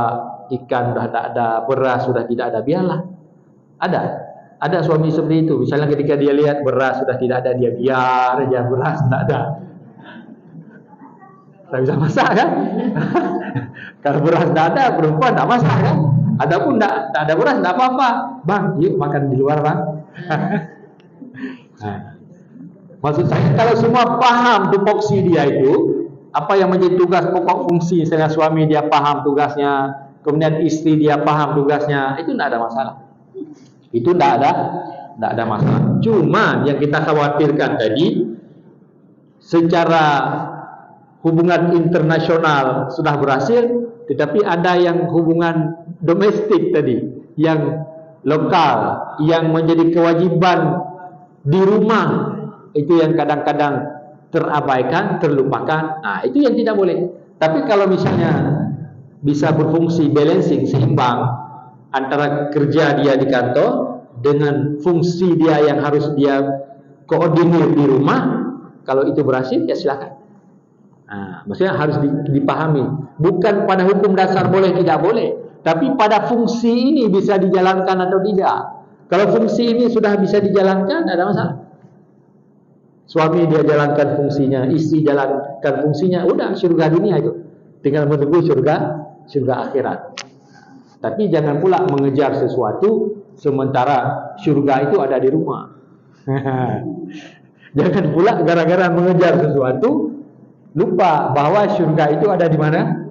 ikan sudah tidak ada, beras sudah tidak ada, biarlah. Ada suami seperti itu. Misalnya ketika dia lihat beras sudah tidak ada, dia biar aja beras tidak ada. Tak bisa masak kan? Kalau beras tidak ada, perempuan tidak masak kan? Adapun tidak ada beras, tidak apa-apa. Bang, yuk makan di luar bang. Nah, maksud saya kalau semua paham tupoksi dia itu, apa yang menjadi tugas pokok fungsi, misalnya suami dia paham tugasnya, kemudian istri dia paham tugasnya, itu tidak ada masalah. Itu tidak ada masalah. Cuma yang kita khawatirkan tadi, secara hubungan internasional sudah berhasil, tetapi ada yang hubungan domestik tadi, yang lokal, yang menjadi kewajiban di rumah, itu yang kadang-kadang terabaikan, terlupakan. Nah, itu yang tidak boleh. Tapi kalau misalnya bisa berfungsi balancing, seimbang antara kerja dia di kantor dengan fungsi dia yang harus dia koordinir di rumah, kalau itu berhasil ya silakan. Nah, maksudnya harus dipahami, bukan pada hukum dasar boleh tidak boleh, tapi pada fungsi ini bisa dijalankan atau tidak. Kalau fungsi ini sudah bisa dijalankan, tidak ada masalah. Suami dia jalankan fungsinya, istri jalankan fungsinya, udah surga dunia itu. Tinggal menunggu surga akhirat. Tapi jangan pula mengejar sesuatu sementara surga itu ada di rumah. Jangan pula gara-gara mengejar sesuatu lupa bahwa surga itu ada di mana?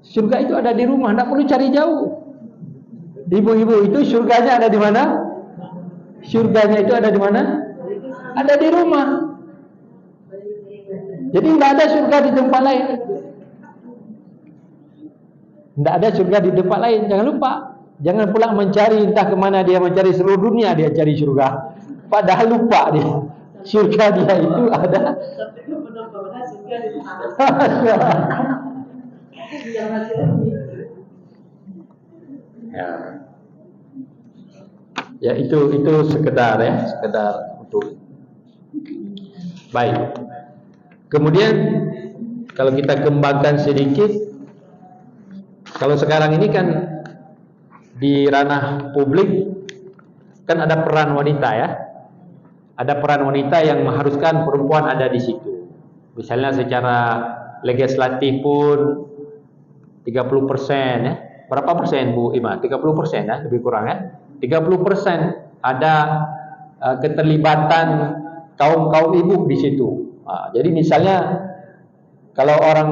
Surga itu ada di rumah, tidak perlu cari jauh. Ibu-ibu itu surganya ada di mana? Surganya itu ada di mana? Ada di rumah. Jadi tidak ada surga di tempat lain. Tidak ada surga di tempat lain. Jangan lupa. Jangan pula mencari entah kemana dia mencari seluruh dunia dia cari surga. Padahal lupa dia. Surga dia itu ada. Ya itu sekedar untuk baik. Kemudian kalau kita kembangkan sedikit, kalau sekarang ini kan di ranah publik kan ada peran wanita ya. Ada peran wanita yang mengharuskan perempuan ada di situ. Misalnya secara legislatif pun 30% ya. Berapa persen Bu Ima? 30% ya, lebih kurang ya. 30% ada keterlibatan kaum ibu di situ. Jadi misalnya kalau orang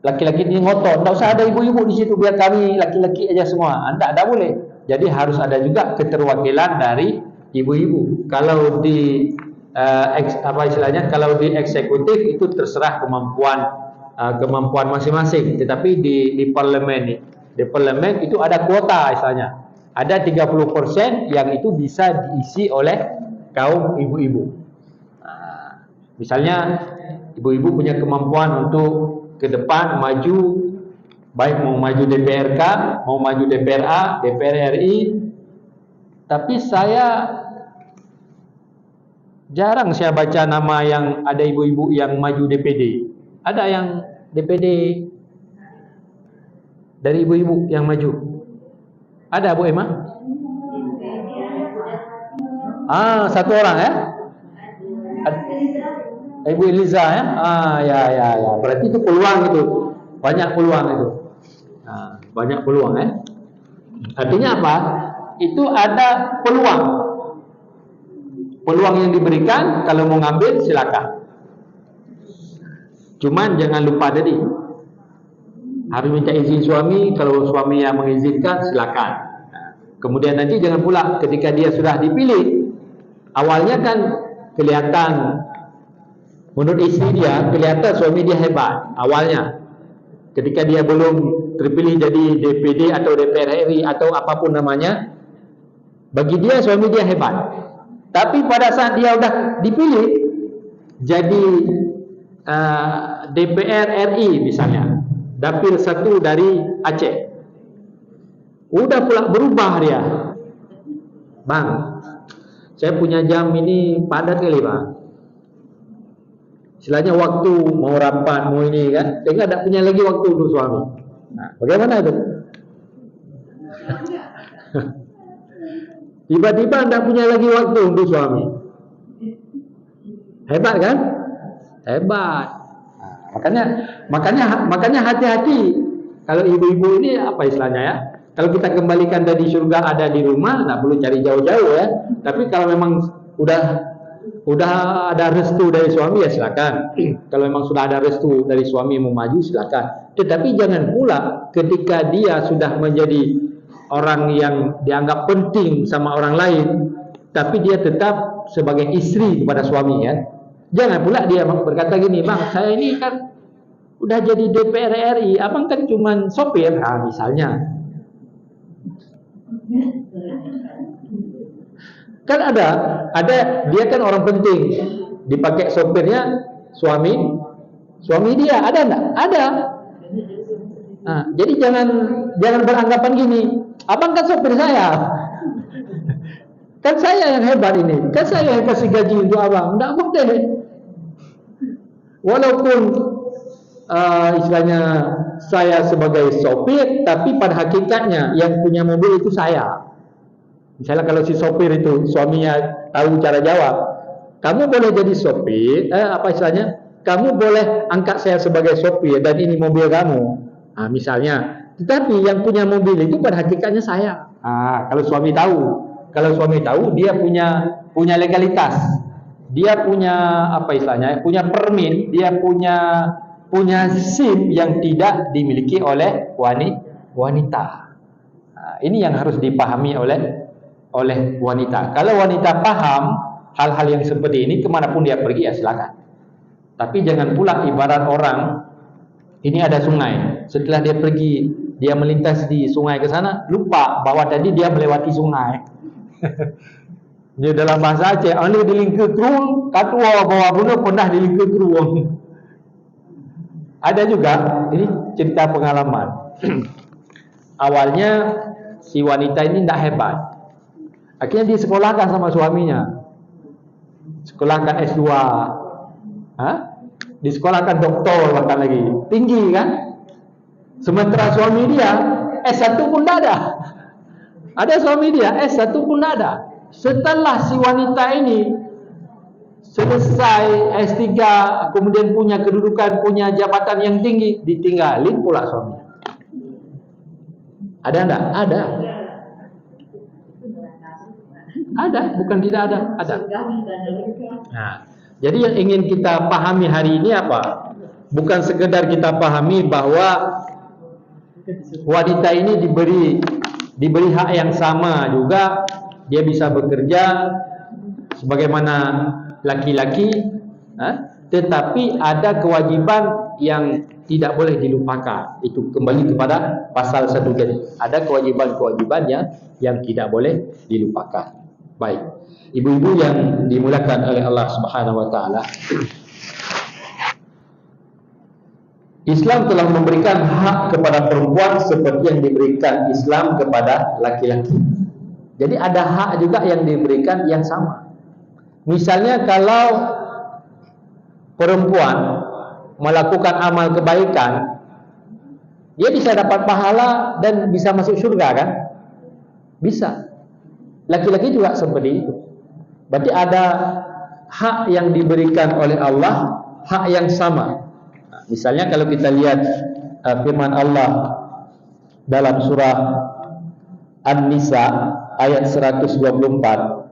laki-laki ini ngotot, tidak usah ada ibu-ibu di situ, biar kami laki-laki aja semua. Tidak boleh. Jadi harus ada juga keterwakilan dari ibu-ibu. Kalau di kalau di eksekutif itu terserah kemampuan masing-masing. Tetapi di parlemen itu ada kuota istilahnya. Ada 30% yang itu bisa diisi oleh kaum ibu-ibu. Misalnya ibu-ibu punya kemampuan untuk ke depan maju, baik mau maju DPRK, mau maju DPRA, DPR RI. Tapi jarang saya baca nama yang ada ibu-ibu yang maju DPD. Ada yang DPD dari ibu-ibu yang maju? Ada Bu Emma? Satu orang ya? Ibu Eliza ya? Ya. Berarti itu peluang itu. Banyak peluang itu. Banyak peluang ya. Artinya apa? Itu ada peluang. Peluang yang diberikan, kalau mau ngambil silakan. Cuman jangan lupa tadi, harus minta izin suami. Kalau suami yang mengizinkan silakan. Kemudian nanti jangan pula ketika dia sudah dipilih, awalnya kan kelihatan, menurut istri dia kelihatan suami dia hebat awalnya. Ketika dia belum terpilih jadi DPD atau DPR RI atau apapun namanya, bagi dia suami dia hebat. Tapi pada saat dia udah dipilih jadi DPR RI misalnya, dapil 1 dari Aceh, udah pula berubah dia. Bang, saya punya jam ini padat kali Bang. Istilahnya waktu mau rapat, mau ini kan, sehingga tidak punya lagi waktu untuk suami. Bagaimana itu? Tiba-tiba tidak punya lagi waktu untuk suami. Hebat kan? Hebat. Makanya hati-hati. Kalau ibu-ibu ini apa istilahnya ya? Kalau kita kembalikan tadi surga ada di rumah, tidak perlu cari jauh-jauh ya. Tapi kalau memang udah ada restu dari suami ya silakan. Kalau memang sudah ada restu dari suami mau maju silakan. Tetapi jangan pula ketika dia sudah menjadi orang yang dianggap penting sama orang lain, tapi dia tetap sebagai istri kepada suami ya. Jangan pula dia berkata gini, Bang, saya ini kan udah jadi DPR RI, abang kan cuman sopir, misalnya. Kan ada dia kan orang penting, dipakai sopirnya suami dia, ada enggak? Ada. Jadi jangan beranggapan gini, abang kan sopir saya, kan saya yang hebat ini, kan saya yang kasih gaji untuk abang. Enggak boleh. Walaupun istilahnya saya sebagai sopir, tapi pada hakikatnya yang punya mobil itu saya. Misalnya kalau si sopir itu suaminya tahu cara jawab, kamu boleh jadi sopir, istilahnya, kamu boleh angkat saya sebagai sopir dan ini mobil kamu. Misalnya, tetapi yang punya mobil itu pada hakikatnya saya. Kalau suami tahu, dia punya legalitas, dia punya istilahnya, punya permit, dia punya SIM yang tidak dimiliki oleh wanita. Ini yang harus dipahami oleh wanita. Kalau wanita paham hal-hal yang seperti ini, kemanapun dia pergi ya silakan. Tapi jangan pula ibarat orang, ini ada sungai, setelah dia pergi, dia melintas di sungai ke sana, lupa bahwa tadi dia melewati sungai. Jadi dalam bahasa Aceh, anu dilingkir keruang, katua bawa bunuh pernah dilingkir keruang. Ada juga, ini cerita pengalaman. Awalnya si wanita ini tidak hebat. Akhirnya disekolahkan sama suaminya. Sekolahkan S2. disekolahkan doktor bahkan lagi, tinggi kan. Sementara suami dia S1 pun tidak ada. Ada suami dia S1 pun tidak ada. Setelah si wanita ini selesai S3, kemudian punya kedudukan, punya jabatan yang tinggi, ditinggalin pula suami. Ada enggak? Ada. Ada, bukan tidak ada. Ada. Nah, jadi yang ingin kita pahami hari ini apa? Bukan sekedar kita pahami bahwa wanita ini diberi hak yang sama juga, dia bisa bekerja sebagaimana laki-laki, tetapi ada kewajiban yang tidak boleh dilupakan. Itu kembali kepada pasal 1 tadi. Ada kewajiban-kewajiban yang tidak boleh dilupakan. Baik, ibu-ibu yang dimuliakan oleh Allah Subhanahu wa taala, Islam telah memberikan hak kepada perempuan seperti yang diberikan Islam kepada laki-laki. Jadi ada hak juga yang diberikan yang sama. Misalnya kalau perempuan melakukan amal kebaikan, dia bisa dapat pahala dan bisa masuk surga kan? Bisa. Laki-laki juga seperti itu. Berarti ada hak yang diberikan oleh Allah, hak yang sama. Misalnya kalau kita lihat firman Allah dalam surah An-Nisa ayat 124.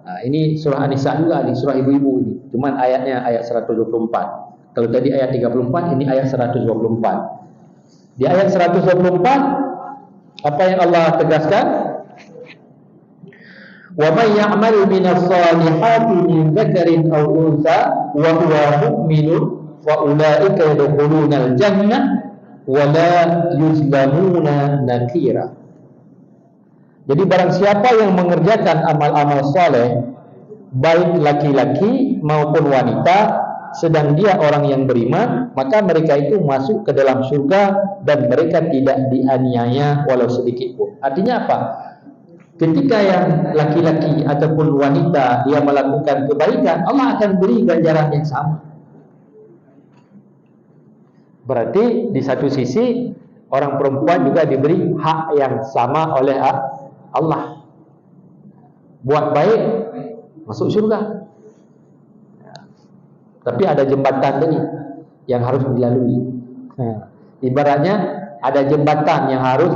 Nah, ini surah An-Nisa juga, di surah ibu-ibu ini. Cuman ayatnya ayat 124. Kalau tadi ayat 34, ini ayat 124. Di ayat 124 apa yang Allah tegaskan? Wa may ya'mal minas salihati min dzakarin aw untha wa huwa mu'minun wa ulaika yadkhulunal jannah wa la yuzlamuna nakira. Jadi barang siapa yang mengerjakan amal-amal saleh, baik laki-laki maupun wanita, sedang dia orang yang beriman, maka mereka itu masuk ke dalam surga dan mereka tidak dianiaya walau sedikit pun. Artinya apa? Ketika yang laki-laki ataupun wanita dia melakukan kebaikan, Allah akan beri ganjaran yang sama. Berarti di satu sisi orang perempuan juga diberi hak yang sama oleh Allah. Buat baik masuk surga. Tapi ada jembatan tadi yang harus dilalui. Ibaratnya ada jembatan yang harus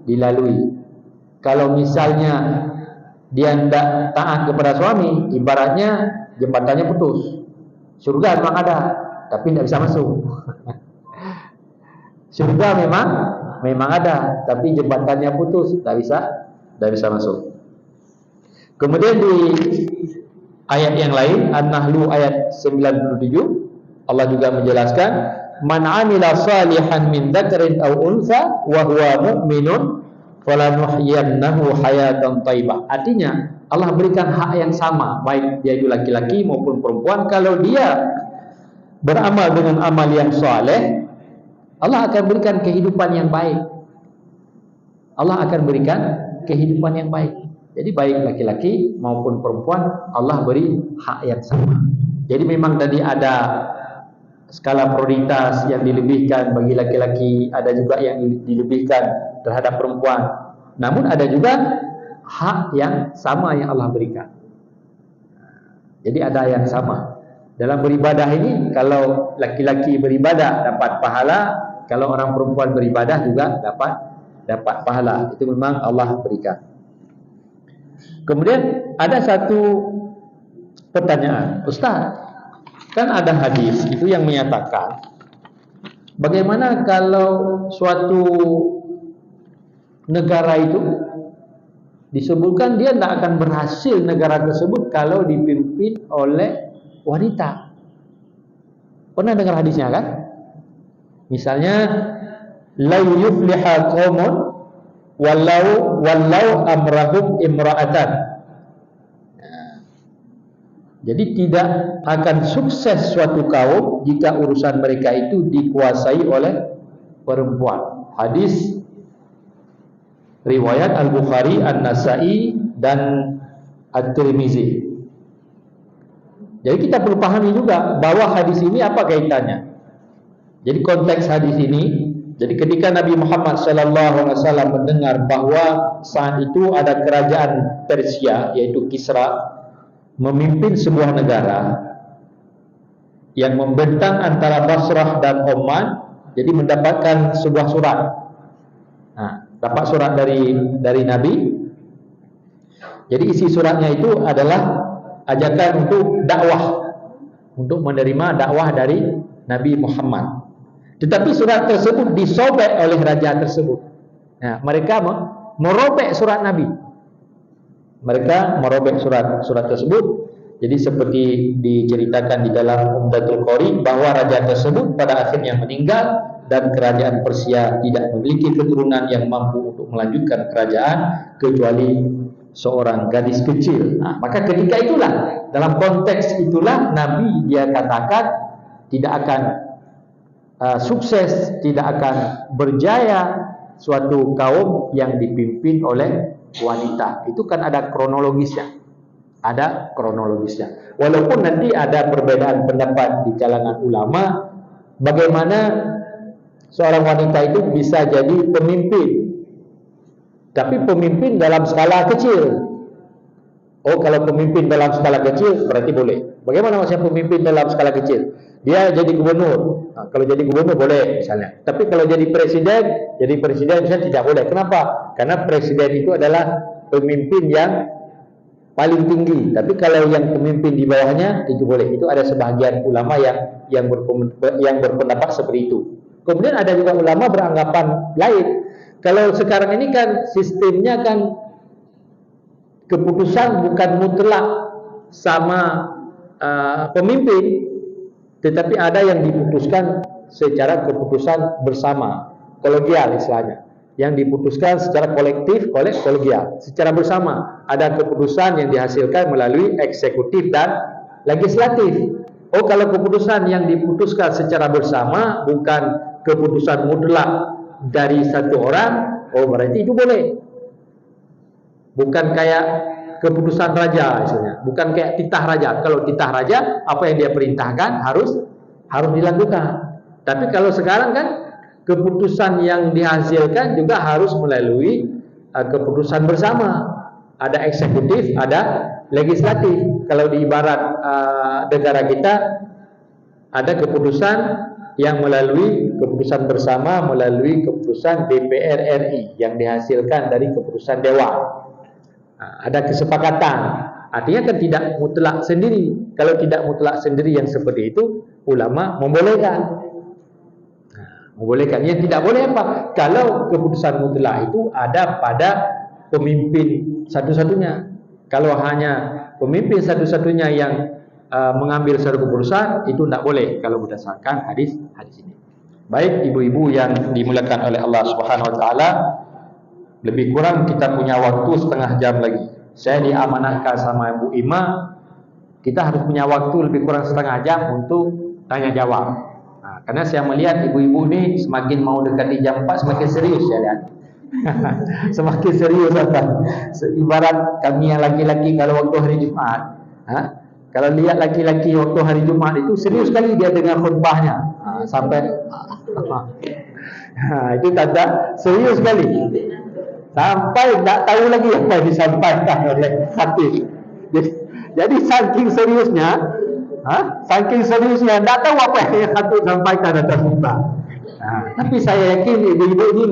dilalui. Kalau misalnya dia tidak taat kepada suami, ibaratnya jembatannya putus. Surga memang ada, tapi tidak bisa masuk. Surga memang ada, tapi jembatannya putus, tidak bisa masuk. Kemudian di ayat yang lain, An-Nahl ayat 97, Allah juga menjelaskan, man 'amila salihan min dzakarin aw untha wa huwa mu'minun falanuhyiyannahu hayatan thayyibah. Artinya Allah berikan hak yang sama, baik dia itu laki-laki maupun perempuan. Kalau dia beramal dengan amal yang saleh, Allah akan berikan kehidupan yang baik. Allah akan berikan kehidupan yang baik. Jadi baik laki-laki maupun perempuan, Allah beri hak yang sama. Jadi memang tadi ada skala prioritas yang dilebihkan bagi laki-laki, ada juga yang dilebihkan terhadap perempuan. Namun ada juga hak yang sama yang Allah berikan. Jadi ada yang sama. Dalam beribadah ini, kalau laki-laki beribadah dapat pahala, kalau orang perempuan beribadah juga dapat pahala. Itu memang Allah berikan. Kemudian ada satu pertanyaan, Ustaz, kan ada hadis itu yang menyatakan bagaimana kalau suatu negara itu disebutkan dia tidak akan berhasil negara tersebut kalau dipimpin oleh wanita. Pernah dengar hadisnya kan? Misalnya la yufliha qaumun walau amrahum imra'atan. Jadi tidak akan sukses suatu kaum jika urusan mereka itu dikuasai oleh perempuan. Hadis riwayat Al-Bukhari, An-Nasa'i dan At-Tirmizi. Jadi kita perlu pahami juga bahwa hadis ini apa kaitannya. Jadi konteks hadis ini, jadi ketika Nabi Muhammad SAW mendengar bahwa saat itu ada kerajaan Persia, yaitu Kisra, memimpin sebuah negara yang membentang antara Basrah dan Oman, jadi mendapatkan sebuah surat. Nah, dapat surat dari Nabi. Jadi isi suratnya itu adalah ajakan untuk dakwah, untuk menerima dakwah dari Nabi Muhammad. Tetapi surat tersebut disobek oleh raja tersebut. Nah, mereka merobek surat Nabi. Mereka merobek surat tersebut. Jadi seperti diceritakan di dalam Umdatul Qari bahwa raja tersebut pada akhirnya meninggal dan kerajaan Persia tidak memiliki keturunan yang mampu untuk melanjutkan kerajaan kecuali seorang gadis kecil. Nah, maka ketika itulah, dalam konteks itulah Nabi dia katakan tidak akan sukses, tidak akan berjaya suatu kaum yang dipimpin oleh wanita. Itu kan ada kronologisnya. Ada kronologisnya. Walaupun nanti ada perbedaan pendapat di kalangan ulama bagaimana seorang wanita itu bisa jadi pemimpin. Tapi pemimpin dalam skala kecil. Oh, kalau pemimpin dalam skala kecil berarti boleh. Bagaimana maksudnya pemimpin dalam skala kecil? Dia jadi gubernur. Nah, kalau jadi gubernur boleh misalnya. Tapi kalau jadi presiden misalnya tidak boleh. Kenapa? Karena presiden itu adalah pemimpin yang paling tinggi. Tapi kalau yang pemimpin di bawahnya itu boleh. Itu ada sebahagian ulama yang berpendapat seperti itu. Kemudian ada juga ulama beranggapan lain. Kalau sekarang ini kan sistemnya kan keputusan bukan mutlak sama pemimpin, tetapi ada yang diputuskan secara keputusan bersama, kolegial istilahnya. Yang diputuskan secara kolektif, kolegial, secara bersama. Ada keputusan yang dihasilkan melalui eksekutif dan legislatif. Oh, kalau keputusan yang diputuskan secara bersama bukan keputusan mutlak dari satu orang, oh berarti itu boleh. Bukan kayak keputusan raja misalnya, bukan kayak titah raja. Kalau titah raja, apa yang dia perintahkan harus dilakukan. Tapi kalau sekarang kan keputusan yang dihasilkan juga harus melalui keputusan bersama. Ada eksekutif, ada legislatif. Kalau di ibarat negara kita ada keputusan yang melalui keputusan bersama, melalui keputusan DPR RI yang dihasilkan dari keputusan Dewan. Ada kesepakatan. Artinya kan tidak mutlak sendiri. Kalau tidak mutlak sendiri yang seperti itu, ulama membolehkan. Membolehkan. Yang tidak boleh apa? Kalau keputusan mutlak itu ada pada pemimpin satu-satunya. Kalau hanya pemimpin satu-satunya yang mengambil satu keputusan, itu tidak boleh kalau berdasarkan hadis ini. Baik ibu-ibu yang dimuliakan oleh Allah Subhanahu Wa Taala, lebih kurang kita punya waktu setengah jam lagi. Saya diamanahkan sama Ibu Ima, kita harus punya waktu lebih kurang setengah jam untuk tanya jawab. Nah, karena saya melihat ibu-ibu ini semakin mau dekati jam 4 semakin serius saya lihat. Semakin serius apa? Ibarat kami yang laki-laki kalau waktu hari Jumat, kalau lihat laki-laki waktu hari Jumat itu serius sekali dia dengar khutbahnya, sampai itu tanda serius sekali. Sampai tak tahu lagi apa yang disampaikan oleh khatib. Jadi saking seriusnya, tak tahu apa yang khatib sampaikan atas khutbah. Tapi saya yakin ibu-ibu ini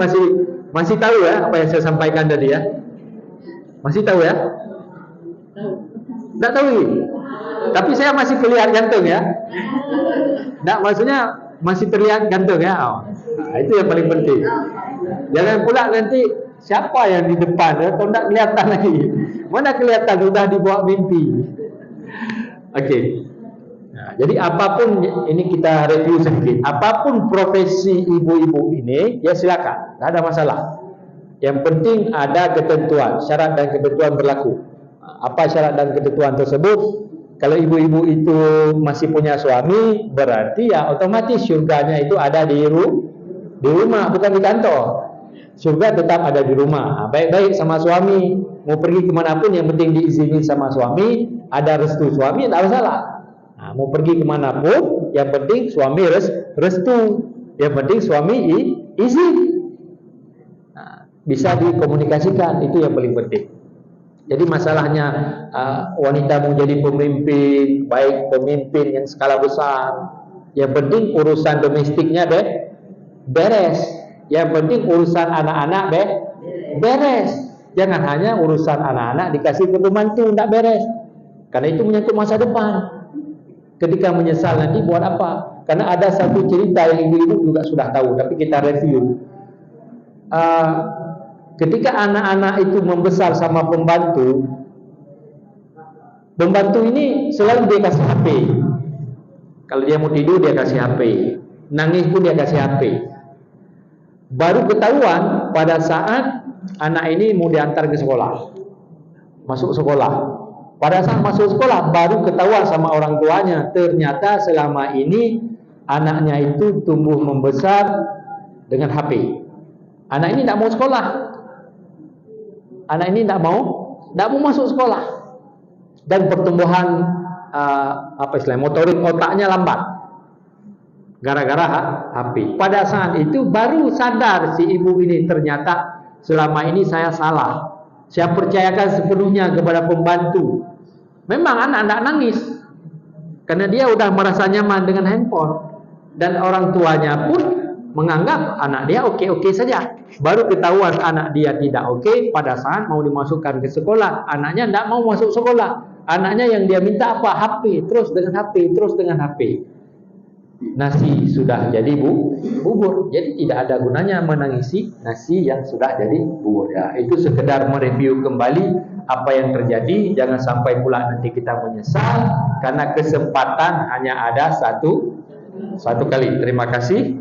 masih tahu ya apa yang saya sampaikan tadi ya. Masih tahu ya? Tak tahu ini. Tapi saya masih kelihatan gantung ya. Tak, maksudnya masih terlihat gantung ya. Itu yang paling penting. Jangan pula nanti siapa yang di depan atau tak kelihatan lagi. Mana kelihatan sudah dibawa mimpi. Okey. Jadi apapun ini kita review sedikit. Apapun profesi ibu-ibu ini, ya silakan, tak ada masalah. Yang penting ada ketentuan, syarat dan ketentuan berlaku. Apa syarat dan ketentuan tersebut? Kalau ibu-ibu itu masih punya suami, berarti ya otomatis syurganya itu ada di rumah, bukan di kantor. Surga tetap ada di rumah. Baik-baik sama suami, mau pergi kemanapun yang penting diizini sama suami, ada restu suami, tak masalah. Mau pergi kemanapun yang penting suami restu. Yang penting suami izin. Nah, bisa dikomunikasikan, itu yang paling penting. Jadi masalahnya wanita mau jadi pemimpin, baik pemimpin yang skala besar, yang penting urusan domestiknya beres. Yang penting urusan anak-anak beres. Jangan hanya urusan anak-anak dikasih ke pembantu, tidak beres. Karena itu menyangkut masa depan. Ketika menyesal nanti buat apa? Karena ada satu cerita yang ibu-ibu juga sudah tahu, tapi kita review. Ketika anak-anak itu membesar sama pembantu ini selalu dia kasih HP. Kalau dia mau tidur dia kasih HP, nangis pun dia kasih HP. Baru ketahuan pada saat anak ini mau diantar ke sekolah, masuk sekolah. Pada saat masuk sekolah baru ketahuan sama orang tuanya, ternyata selama ini anaknya itu tumbuh membesar dengan HP. Anak ini tidak mau sekolah. Anak ini tidak mau masuk sekolah. Dan pertumbuhan motorik otaknya lambat. Gara-gara HP. Pada saat itu baru sadar si ibu ini, ternyata selama ini saya salah. Saya percayakan sepenuhnya kepada pembantu. Memang anak tidak nangis karena dia sudah merasa nyaman dengan handphone, dan orang tuanya pun menganggap anak dia oke-oke saja. Baru ketahuan anak dia tidak oke pada saat mau dimasukkan ke sekolah. Anaknya tidak mau masuk sekolah. Anaknya yang dia minta apa? HP, terus dengan HP, terus dengan HP. Nasi sudah jadi bubur. Jadi tidak ada gunanya menangisi nasi yang sudah jadi bubur. Ya, itu sekedar mereview kembali apa yang terjadi. Jangan sampai pula nanti kita menyesal karena kesempatan hanya ada satu kali. Terima kasih.